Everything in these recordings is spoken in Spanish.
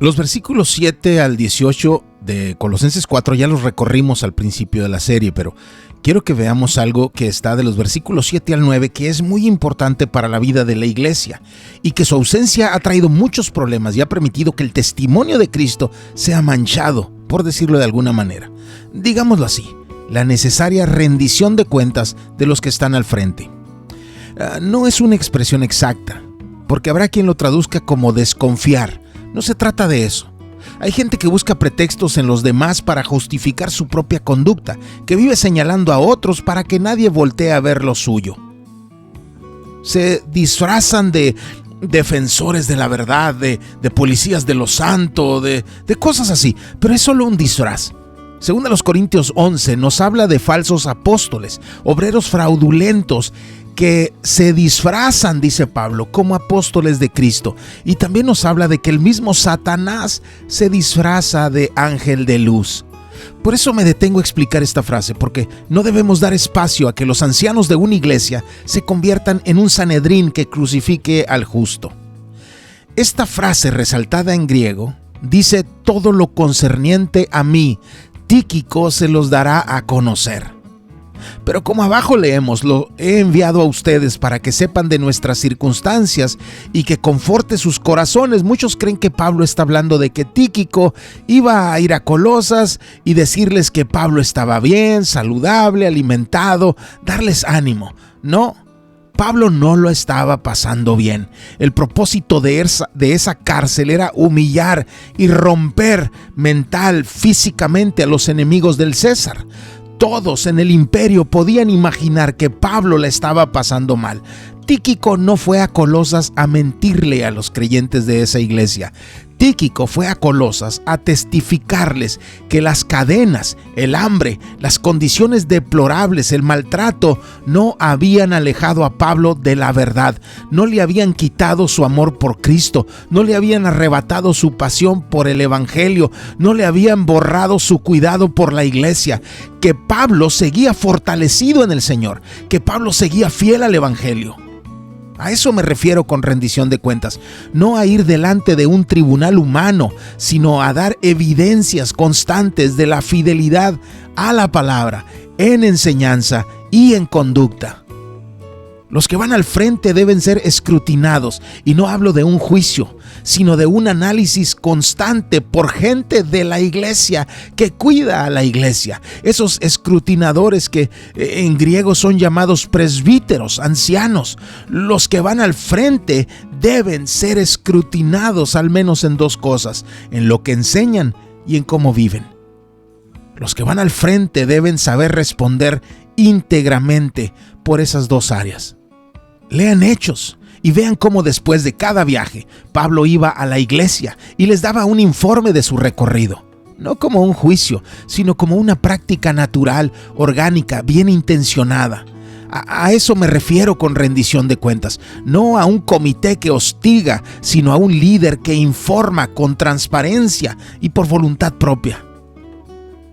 Los versículos 7 al 18 de Colosenses 4 ya los recorrimos al principio de la serie, pero quiero que veamos algo que está de los versículos 7 al 9, que es muy importante para la vida de la iglesia y que su ausencia ha traído muchos problemas y ha permitido que el testimonio de Cristo sea manchado, por decirlo de alguna manera. Digámoslo así, la necesaria rendición de cuentas de los que están al frente. No es una expresión exacta, porque habrá quien lo traduzca como desconfiar. No se trata de eso. Hay gente que busca pretextos en los demás para justificar su propia conducta, que vive señalando a otros para que nadie voltee a ver lo suyo. Se disfrazan de defensores de la verdad, de policías de lo santo, de cosas así, pero es solo un disfraz. Según los Corintios 11 nos habla de falsos apóstoles, obreros fraudulentos, que se disfrazan, dice Pablo, como apóstoles de Cristo. Y también nos habla de que el mismo Satanás se disfraza de ángel de luz. Por eso me detengo a explicar esta frase, porque no debemos dar espacio a que los ancianos de una iglesia se conviertan en un Sanedrín que crucifique al justo. Esta frase resaltada en griego dice: todo lo concerniente a mí, Tíquico se los dará a conocer. Pero como abajo leemos, lo he enviado a ustedes para que sepan de nuestras circunstancias y que conforte sus corazones. Muchos creen que Pablo está hablando de que Tíquico iba a ir a Colosas y decirles que Pablo estaba bien, saludable, alimentado, darles ánimo. No, Pablo no lo estaba pasando bien. El propósito de esa cárcel era humillar y romper mental, físicamente a los enemigos del César. Todos en el imperio podían imaginar que Pablo la estaba pasando mal. Tíquico no fue a Colosas a mentirle a los creyentes de esa iglesia. Tíquico fue a Colosas a testificarles que las cadenas, el hambre, las condiciones deplorables, el maltrato no habían alejado a Pablo de la verdad, no le habían quitado su amor por Cristo, no le habían arrebatado su pasión por el evangelio, no le habían borrado su cuidado por la iglesia, que Pablo seguía fortalecido en el Señor, que Pablo seguía fiel al evangelio. A eso me refiero con rendición de cuentas, no a ir delante de un tribunal humano, sino a dar evidencias constantes de la fidelidad a la palabra, en enseñanza y en conducta. Los que van al frente deben ser escrutinados, y no hablo de un juicio, sino de un análisis constante por gente de la iglesia que cuida a la iglesia. Esos escrutinadores que en griego son llamados presbíteros, ancianos. Los que van al frente deben ser escrutinados al menos en dos cosas: en lo que enseñan y en cómo viven. Los que van al frente deben saber responder íntegramente por esas dos áreas. Lean Hechos y vean cómo después de cada viaje Pablo iba a la iglesia y les daba un informe de su recorrido. No como un juicio, sino como una práctica natural, orgánica, bien intencionada. A eso me refiero con rendición de cuentas. No a un comité que hostiga, sino a un líder que informa con transparencia y por voluntad propia.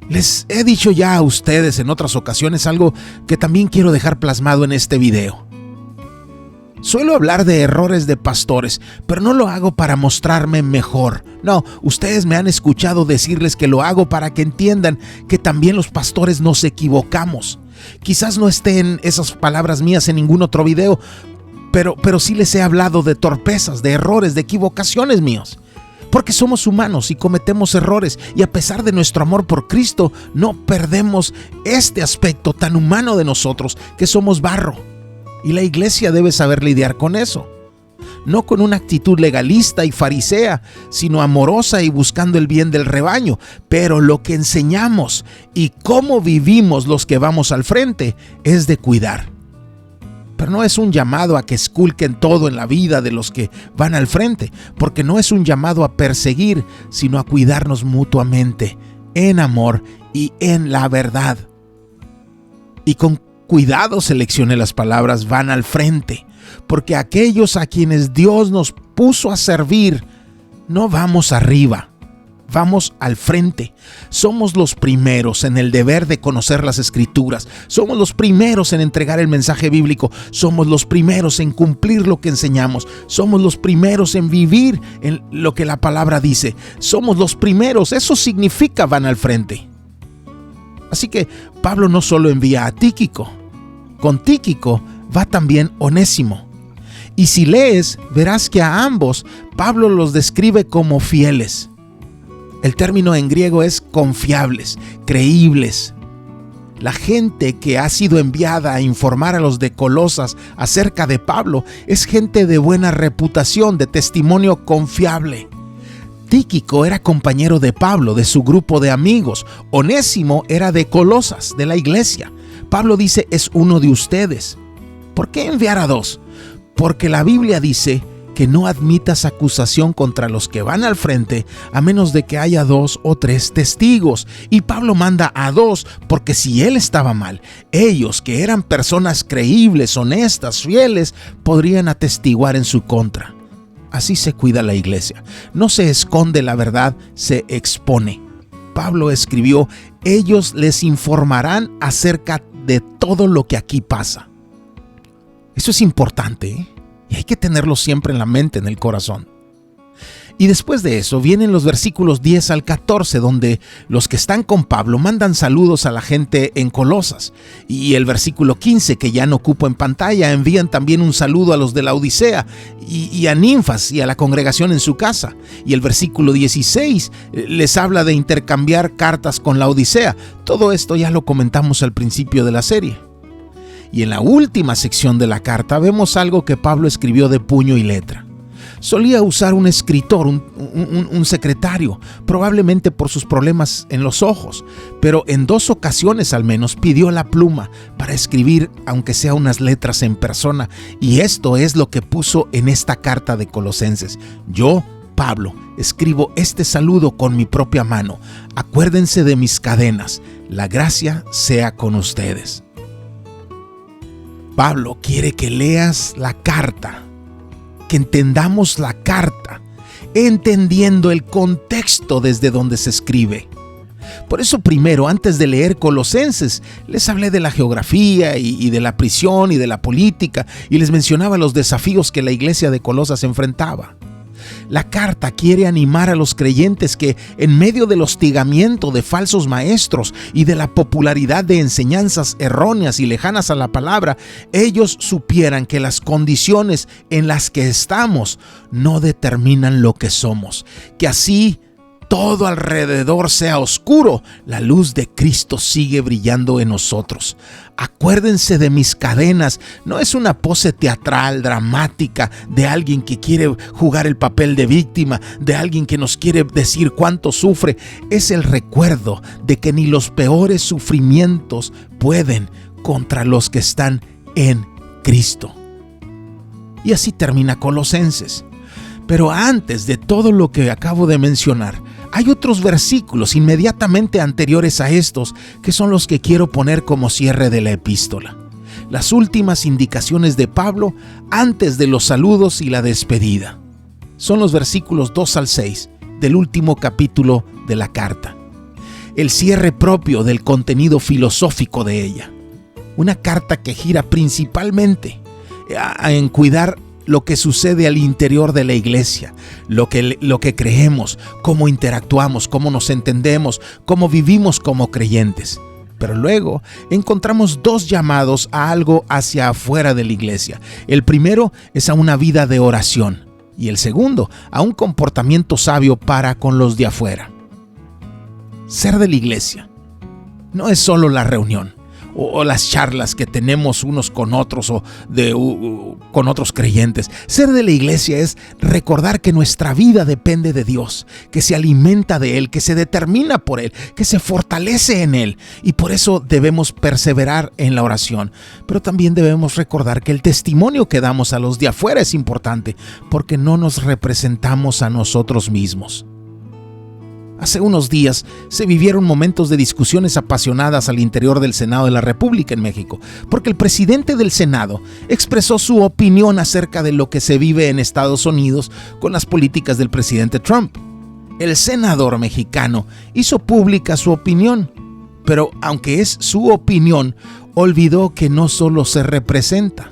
Les he dicho ya a ustedes en otras ocasiones algo que también quiero dejar plasmado en este video. Suelo hablar de errores de pastores, pero no lo hago para mostrarme mejor. No, ustedes me han escuchado decirles que lo hago para que entiendan que también los pastores nos equivocamos. Quizás no estén esas palabras mías en ningún otro video, pero sí les he hablado de torpezas, de errores, de equivocaciones míos. Porque somos humanos y cometemos errores, y a pesar de nuestro amor por Cristo, no perdemos este aspecto tan humano de nosotros, que somos barro. Y la iglesia debe saber lidiar con eso. No con una actitud legalista y farisea, sino amorosa y buscando el bien del rebaño. Pero lo que enseñamos y cómo vivimos los que vamos al frente es de cuidar. Pero no es un llamado a que esculquen todo en la vida de los que van al frente, porque no es un llamado a perseguir, sino a cuidarnos mutuamente, en amor y en la verdad. Y con cuidado seleccione las palabras "van al frente", porque aquellos a quienes Dios nos puso a servir, no vamos arriba, vamos al frente. Somos los primeros en el deber de conocer las Escrituras. Somos los primeros en entregar el mensaje bíblico. Somos los primeros en cumplir lo que enseñamos. Somos los primeros en vivir en lo que la palabra dice. Somos los primeros. Eso significa van al frente. Así que Pablo no solo envía a Tíquico. Con Tíquico va también Onésimo. Y si lees, verás que a ambos Pablo los describe como fieles. El término en griego es confiables, creíbles. La gente que ha sido enviada a informar a los de Colosas acerca de Pablo es gente de buena reputación, de testimonio confiable. Tíquico era compañero de Pablo, de su grupo de amigos. Onésimo era de Colosas, de la iglesia. Pablo dice, es uno de ustedes. ¿Por qué enviar a dos? Porque la Biblia dice que no admitas acusación contra los que van al frente a menos de que haya 2 o 3 testigos. Y Pablo manda a 2 porque si él estaba mal, ellos que eran personas creíbles, honestas, fieles, podrían atestiguar en su contra. Así se cuida la iglesia. No se esconde la verdad, se expone. Pablo escribió, ellos les informarán acerca de todo lo que aquí pasa. Eso es importante, ¿eh? Y hay que tenerlo siempre en la mente, en el corazón. Y después de eso vienen los versículos 10 al 14, donde los que están con Pablo mandan saludos a la gente en Colosas. Y el versículo 15, que ya no ocupo en pantalla, envían también un saludo a los de la Odisea y a Ninfas y a la congregación en su casa. Y el versículo 16 les habla de intercambiar cartas con la Odisea. Todo esto ya lo comentamos al principio de la serie. Y en la última sección de la carta vemos algo que Pablo escribió de puño y letra. Solía usar un escritor, un secretario, probablemente por sus problemas en los ojos, pero en 2 ocasiones al menos pidió la pluma para escribir, aunque sea unas letras en persona, y esto es lo que puso en esta carta de Colosenses. Yo, Pablo, escribo este saludo con mi propia mano. Acuérdense de mis cadenas. La gracia sea con ustedes. Pablo quiere que leas la carta, que entendamos la carta, entendiendo el contexto desde donde se escribe. Por eso primero, antes de leer Colosenses, les hablé de la geografía y de la prisión y de la política, y les mencionaba los desafíos que la iglesia de Colosas enfrentaba. La carta quiere animar a los creyentes que, en medio del hostigamiento de falsos maestros y de la popularidad de enseñanzas erróneas y lejanas a la palabra, ellos supieran que las condiciones en las que estamos no determinan lo que somos, que así todo alrededor sea oscuro, la luz de Cristo sigue brillando en nosotros. Acuérdense de mis cadenas. No es una pose teatral, dramática, de alguien que quiere jugar el papel de víctima, de alguien que nos quiere decir cuánto sufre. Es el recuerdo de que ni los peores sufrimientos pueden contra los que están en Cristo. Y así termina Colosenses. Pero antes de todo lo que acabo de mencionar, hay otros versículos inmediatamente anteriores a estos que son los que quiero poner como cierre de la epístola. Las últimas indicaciones de Pablo antes de los saludos y la despedida. Son los versículos 2 al 6 del último capítulo de la carta. El cierre propio del contenido filosófico de ella. Una carta que gira principalmente en cuidar lo que sucede al interior de la iglesia, lo que creemos, cómo interactuamos, cómo nos entendemos, cómo vivimos como creyentes. Pero luego encontramos 2 llamados a algo hacia afuera de la iglesia. El primero es a una vida de oración y el segundo a un comportamiento sabio para con los de afuera. Ser de la iglesia no es solo la reunión o las charlas que tenemos unos con otros o con otros creyentes. Ser de la iglesia es recordar que nuestra vida depende de Dios, que se alimenta de Él, que se determina por Él, que se fortalece en Él, y por eso debemos perseverar en la oración. Pero también debemos recordar que el testimonio que damos a los de afuera es importante, porque no nos representamos a nosotros mismos. Hace unos días se vivieron momentos de discusiones apasionadas al interior del Senado de la República en México, porque el presidente del Senado expresó su opinión acerca de lo que se vive en Estados Unidos con las políticas del presidente Trump. El senador mexicano hizo pública su opinión, pero aunque es su opinión, olvidó que no solo se representa,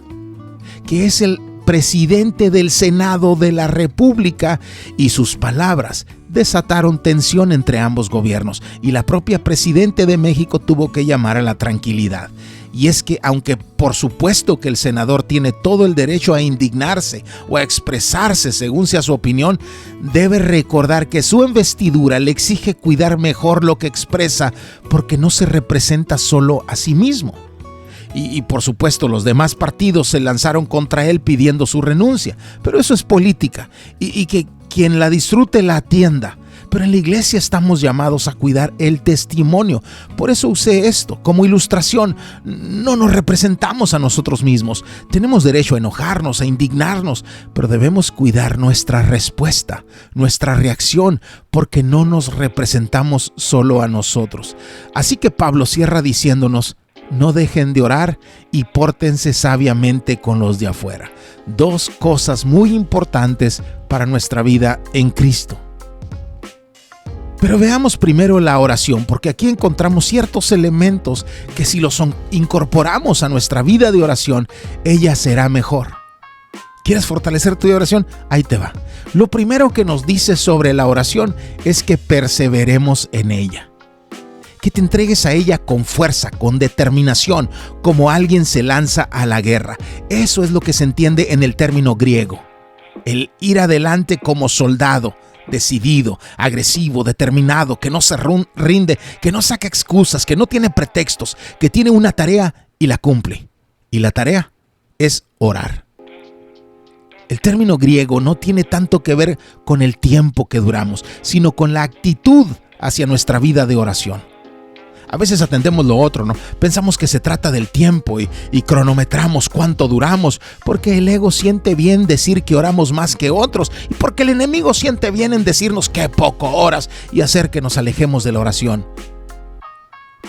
que es el presidente del Senado de la República, y sus palabras desataron tensión entre ambos gobiernos y la propia presidente de México tuvo que llamar a la tranquilidad. Y es que aunque por supuesto que el senador tiene todo el derecho a indignarse o a expresarse según sea su opinión, debe recordar que su investidura le exige cuidar mejor lo que expresa porque no se representa solo a sí mismo. Y por supuesto los demás partidos se lanzaron contra él pidiendo su renuncia, pero eso es política y que quien la disfrute la atienda. Pero en la iglesia estamos llamados a cuidar el testimonio. Por eso usé esto como ilustración. No nos representamos a nosotros mismos. Tenemos derecho a enojarnos, a indignarnos, pero debemos cuidar nuestra respuesta, nuestra reacción, porque no nos representamos solo a nosotros. Así que Pablo cierra diciéndonos: no dejen de orar y pórtense sabiamente con los de afuera. Dos cosas muy importantes para nuestra vida en Cristo. Pero veamos primero la oración, porque aquí encontramos ciertos elementos que si los incorporamos a nuestra vida de oración, ella será mejor. ¿Quieres fortalecer tu oración? Ahí te va. Lo primero que nos dice sobre la oración es que perseveremos en ella. Que te entregues a ella con fuerza, con determinación, como alguien se lanza a la guerra. Eso es lo que se entiende en el término griego. El ir adelante como soldado, decidido, agresivo, determinado, que no se rinde, que no saca excusas, que no tiene pretextos, que tiene una tarea y la cumple. Y la tarea es orar. El término griego no tiene tanto que ver con el tiempo que duramos, sino con la actitud hacia nuestra vida de oración. A veces atendemos lo otro, ¿no? Pensamos que se trata del tiempo y cronometramos cuánto duramos, porque el ego siente bien decir que oramos más que otros y porque el enemigo siente bien en decirnos que poco oras y hacer que nos alejemos de la oración.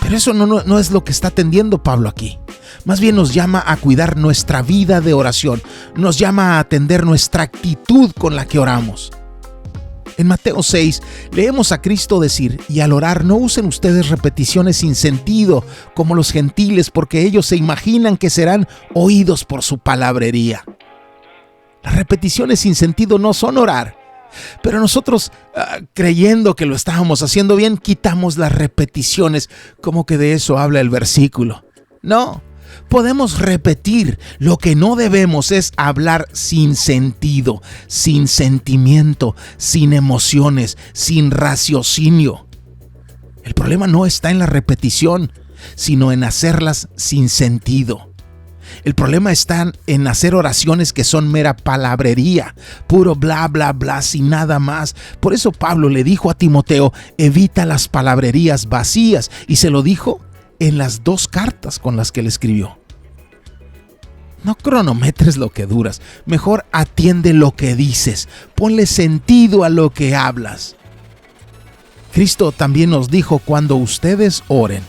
Pero eso no es lo que está atendiendo Pablo aquí. Más bien nos llama a cuidar nuestra vida de oración, nos llama a atender nuestra actitud con la que oramos. En Mateo 6 leemos a Cristo decir: y al orar no usen ustedes repeticiones sin sentido como los gentiles, porque ellos se imaginan que serán oídos por su palabrería. Las repeticiones sin sentido no son orar, pero nosotros creyendo que lo estábamos haciendo bien, quitamos las repeticiones como que de eso habla el versículo. No. Podemos repetir, lo que no debemos es hablar sin sentido, sin sentimiento, sin emociones, sin raciocinio. El problema no está en la repetición, sino en hacerlas sin sentido. El problema está en hacer oraciones que son mera palabrería, puro bla, bla, bla, sin nada más. Por eso Pablo le dijo a Timoteo: evita las palabrerías vacías, y se lo dijo en las 2 cartas con las que le escribió. No cronometres lo que duras, mejor atiende lo que dices, ponle sentido a lo que hablas. Cristo también nos dijo: cuando ustedes oren,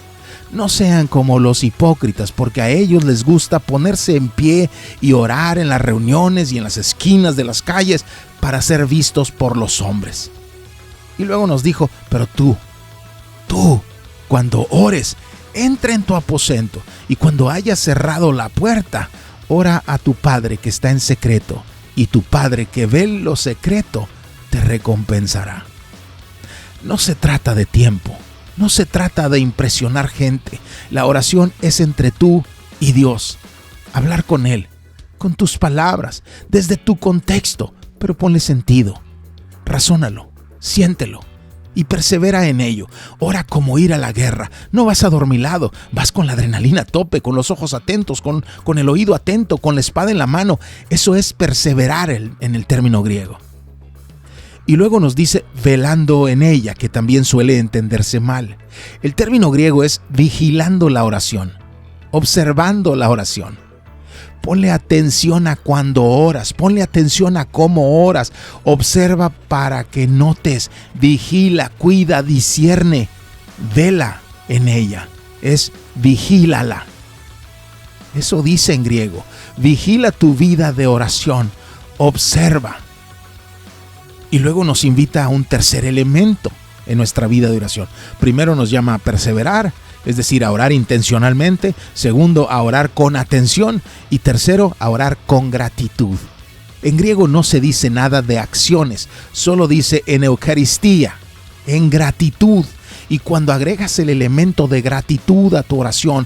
no sean como los hipócritas, porque a ellos les gusta ponerse en pie y orar en las reuniones y en las esquinas de las calles para ser vistos por los hombres. Y luego nos dijo: pero tú, cuando ores, entra en tu aposento y cuando hayas cerrado la puerta, ora a tu Padre que está en secreto, y tu Padre que ve lo secreto te recompensará. No se trata de tiempo, no se trata de impresionar gente. La oración es entre tú y Dios. Hablar con Él, con tus palabras, desde tu contexto, pero ponle sentido. Razónalo, siéntelo y persevera en ello. Ora como ir a la guerra. No vas adormilado, vas con la adrenalina a tope, con los ojos atentos, con el oído atento, con la espada en la mano. Eso es perseverar en el término griego. Y luego nos dice velando en ella, que también suele entenderse mal. El término griego es vigilando la oración, observando la oración. Ponle atención a cuando oras, ponle atención a cómo oras, observa para que notes, vigila, cuida, discierne, vela en ella, es vigílala. Eso dice en griego, vigila tu vida de oración, observa. Y luego nos invita a un tercer elemento en nuestra vida de oración. Primero nos llama a perseverar, es decir, a orar intencionalmente. Segundo, a orar con atención. Y tercero, a orar con gratitud. En griego no se dice nada de acciones, solo dice en Eucaristía, en gratitud. Y cuando agregas el elemento de gratitud a tu oración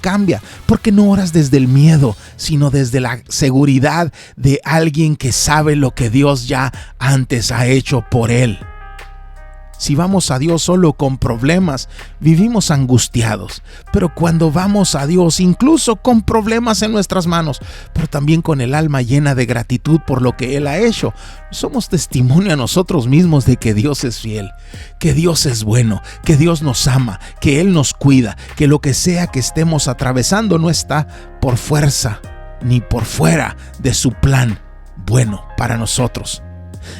cambia, porque no oras desde el miedo, sino desde la seguridad de alguien que sabe lo que Dios ya antes ha hecho por él. Si vamos a Dios solo con problemas, vivimos angustiados. Pero cuando vamos a Dios, incluso con problemas en nuestras manos, pero también con el alma llena de gratitud por lo que Él ha hecho, somos testimonio a nosotros mismos de que Dios es fiel, que Dios es bueno, que Dios nos ama, que Él nos cuida, que lo que sea que estemos atravesando no está por fuerza ni por fuera de su plan bueno para nosotros.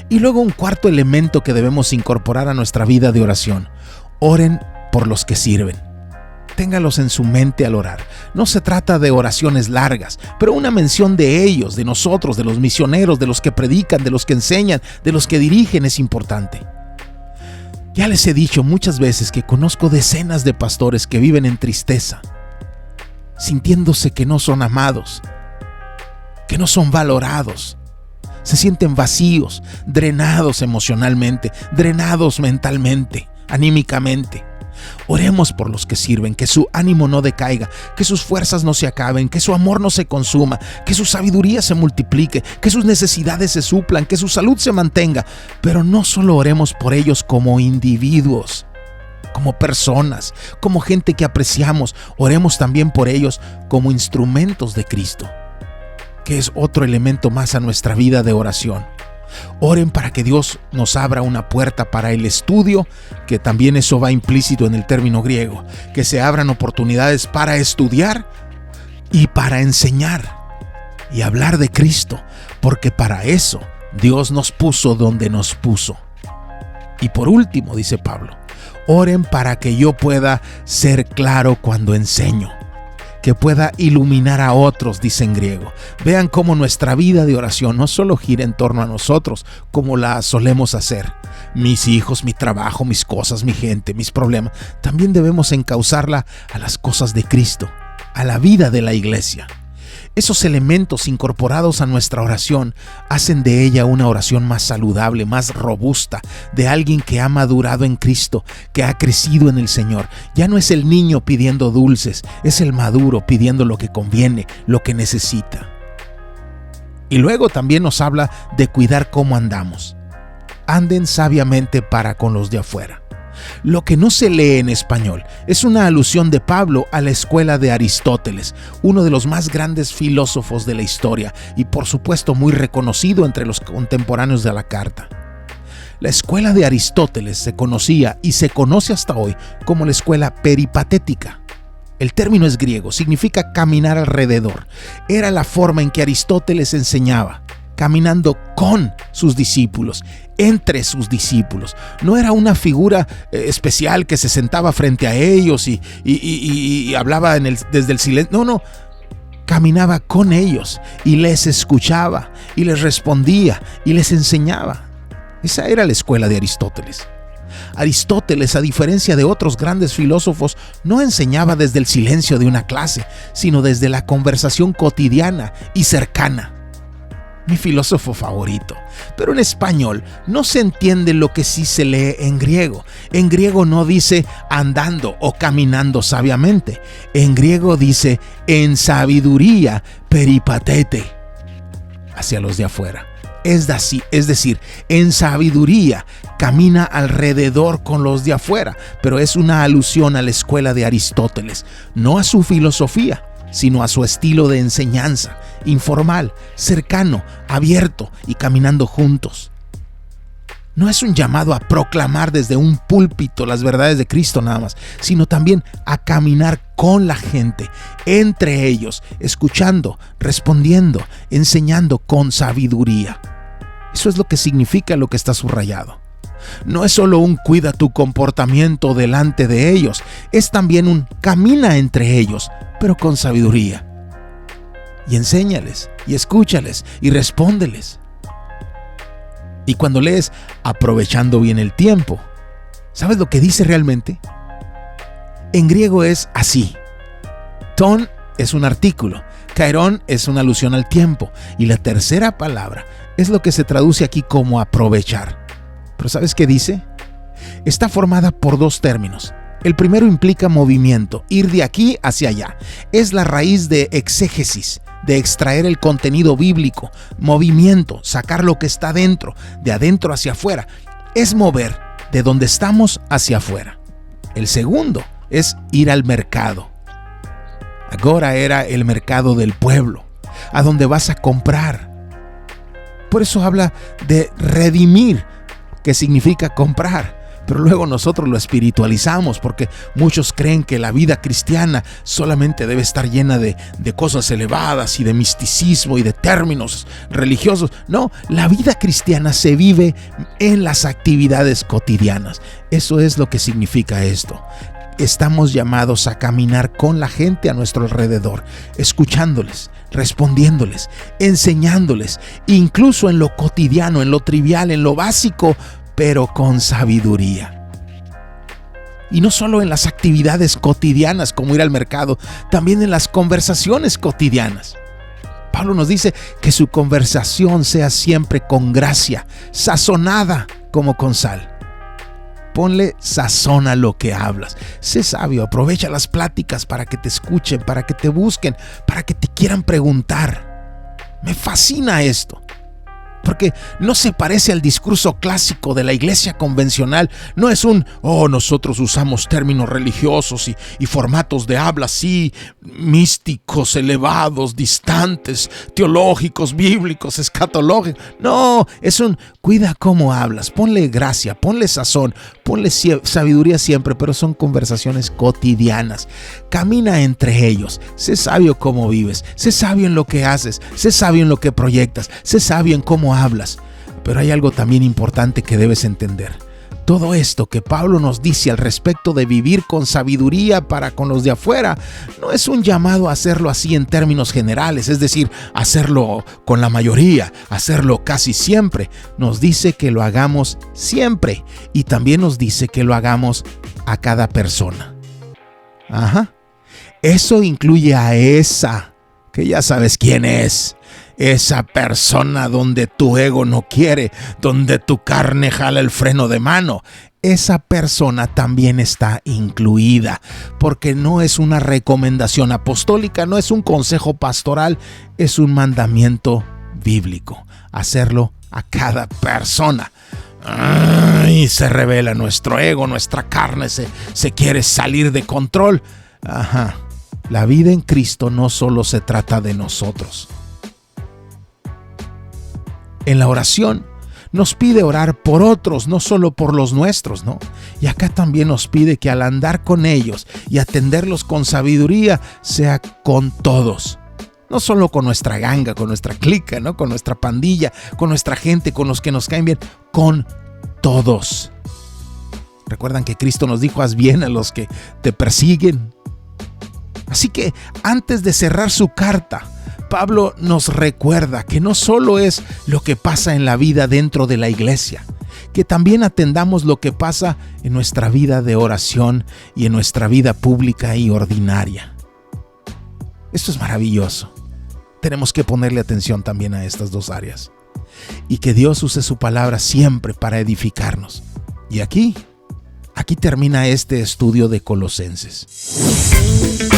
Y luego un cuarto elemento que debemos incorporar a nuestra vida de oración: oren por los que sirven. Téngalos en su mente al orar. No se trata de oraciones largas, pero una mención de ellos, de nosotros, de los misioneros, de los que predican, de los que enseñan, de los que dirigen es importante. Ya les he dicho muchas veces que conozco decenas de pastores que viven en tristeza, sintiéndose que no son amados, que no son valorados. Se sienten vacíos, drenados emocionalmente, drenados mentalmente, anímicamente. Oremos por los que sirven, que su ánimo no decaiga, que sus fuerzas no se acaben, que su amor no se consuma, que su sabiduría se multiplique, que sus necesidades se suplan, que su salud se mantenga. Pero no solo oremos por ellos como individuos, como personas, como gente que apreciamos, oremos también por ellos como instrumentos de Cristo, que es otro elemento más a nuestra vida de oración. Oren para que Dios nos abra una puerta para el estudio, que también eso va implícito en el término griego, que se abran oportunidades para estudiar y para enseñar y hablar de Cristo, porque para eso Dios nos puso donde nos puso. Y por último, dice Pablo, oren para que yo pueda ser claro cuando enseño, que pueda iluminar a otros, dice en griego. Vean cómo nuestra vida de oración no solo gira en torno a nosotros, como la solemos hacer. Mis hijos, mi trabajo, mis cosas, mi gente, mis problemas. También debemos encauzarla a las cosas de Cristo, a la vida de la iglesia. Esos elementos incorporados a nuestra oración hacen de ella una oración más saludable, más robusta, de alguien que ha madurado en Cristo, que ha crecido en el Señor. Ya no es el niño pidiendo dulces, es el maduro pidiendo lo que conviene, lo que necesita. Y luego también nos habla de cuidar cómo andamos. Anden sabiamente para con los de afuera. Lo que no se lee en español es una alusión de Pablo a la escuela de Aristóteles, uno de los más grandes filósofos de la historia y por supuesto muy reconocido entre los contemporáneos de la carta. La escuela de Aristóteles se conocía y se conoce hasta hoy como la escuela peripatética. El término es griego, significa caminar alrededor. Era la forma en que Aristóteles enseñaba, caminando con sus discípulos, entre sus discípulos. No era una figura especial que se sentaba frente a ellos y hablaba desde el silencio. No, caminaba con ellos y les escuchaba y les respondía y les enseñaba. Esa era la escuela de Aristóteles. Aristóteles, a diferencia de otros grandes filósofos, no enseñaba desde el silencio de una clase, sino desde la conversación cotidiana y cercana. Mi filósofo favorito. Pero en español no se entiende lo que sí se lee en griego. En griego no dice andando o caminando sabiamente. En griego dice en sabiduría peripatete, hacia los de afuera. Es decir, en sabiduría camina alrededor con los de afuera, pero es una alusión a la escuela de Aristóteles, no a su filosofía, sino a su estilo de enseñanza, informal, cercano, abierto y caminando juntos. No es un llamado a proclamar desde un púlpito las verdades de Cristo nada más, sino también a caminar con la gente, entre ellos, escuchando, respondiendo, enseñando con sabiduría. Eso es lo que significa lo que está subrayado. No es solo un cuida tu comportamiento delante de ellos, es también un camina entre ellos, pero con sabiduría. Y enséñales, y escúchales, y respóndeles. Y cuando lees aprovechando bien el tiempo, ¿sabes lo que dice realmente? En griego es así. Ton es un artículo, kairon es una alusión al tiempo, y la tercera palabra es lo que se traduce aquí como aprovechar. ¿Pero sabes qué dice? Está formada por dos términos. El primero implica movimiento, ir de aquí hacia allá. Es la raíz de exégesis, de extraer el contenido bíblico, movimiento, sacar lo que está dentro, de adentro hacia afuera. Es mover de donde estamos hacia afuera. El segundo es ir al mercado. Agora era el mercado del pueblo, a donde vas a comprar. Por eso habla de redimir, que significa comprar. Pero luego nosotros lo espiritualizamos porque muchos creen que la vida cristiana solamente debe estar llena de cosas elevadas y de misticismo y de términos religiosos. No, la vida cristiana se vive en las actividades cotidianas. Eso es lo que significa esto. Estamos llamados a caminar con la gente a nuestro alrededor, escuchándoles, respondiéndoles, enseñándoles, incluso en lo cotidiano, en lo trivial, en lo básico, pero con sabiduría. Y no solo en las actividades cotidianas como ir al mercado, también en las conversaciones cotidianas. Pablo nos dice que su conversación sea siempre con gracia, sazonada como con sal. Ponle sazón a lo que hablas. Sé sabio, aprovecha las pláticas para que te escuchen, para que te busquen, para que te quieran preguntar. Me fascina esto. Porque no se parece al discurso clásico de la iglesia convencional. No es nosotros usamos términos religiosos y formatos de habla así, místicos, elevados, distantes, teológicos, bíblicos, escatológicos. No, es cuida cómo hablas, ponle gracia, ponle sazón, ponle sabiduría siempre, pero son conversaciones cotidianas. Camina entre ellos, sé sabio cómo vives, sé sabio en lo que haces, sé sabio en lo que proyectas, sé sabio en cómo hablas. Pero hay algo también importante que debes entender. Todo esto que Pablo nos dice al respecto de vivir con sabiduría para con los de afuera, no es un llamado a hacerlo así en términos generales, es decir, hacerlo con la mayoría, hacerlo casi siempre. Nos dice que lo hagamos siempre y también nos dice que lo hagamos a cada persona. Eso incluye a esa, que ya sabes quién es. Esa persona donde tu ego no quiere, donde tu carne jala el freno de mano. Esa persona también está incluida, porque no es una recomendación apostólica, no es un consejo pastoral, es un mandamiento bíblico. Hacerlo a cada persona. Y se revela nuestro ego, nuestra carne se quiere salir de control. La vida en Cristo no solo se trata de nosotros. En la oración nos pide orar por otros, no solo por los nuestros, ¿no? Y acá también nos pide que al andar con ellos y atenderlos con sabiduría, sea con todos. No solo con nuestra ganga, con nuestra clica, ¿no? Con nuestra pandilla, con nuestra gente, con los que nos caen bien, con todos. Recuerdan que Cristo nos dijo, haz bien a los que te persiguen. Así que antes de cerrar su carta, Pablo nos recuerda que no solo es lo que pasa en la vida dentro de la iglesia, que también atendamos lo que pasa en nuestra vida de oración y en nuestra vida pública y ordinaria. Esto es maravilloso. Tenemos que ponerle atención también a estas dos áreas. Y que Dios use su palabra siempre para edificarnos. Y aquí termina este estudio de Colosenses.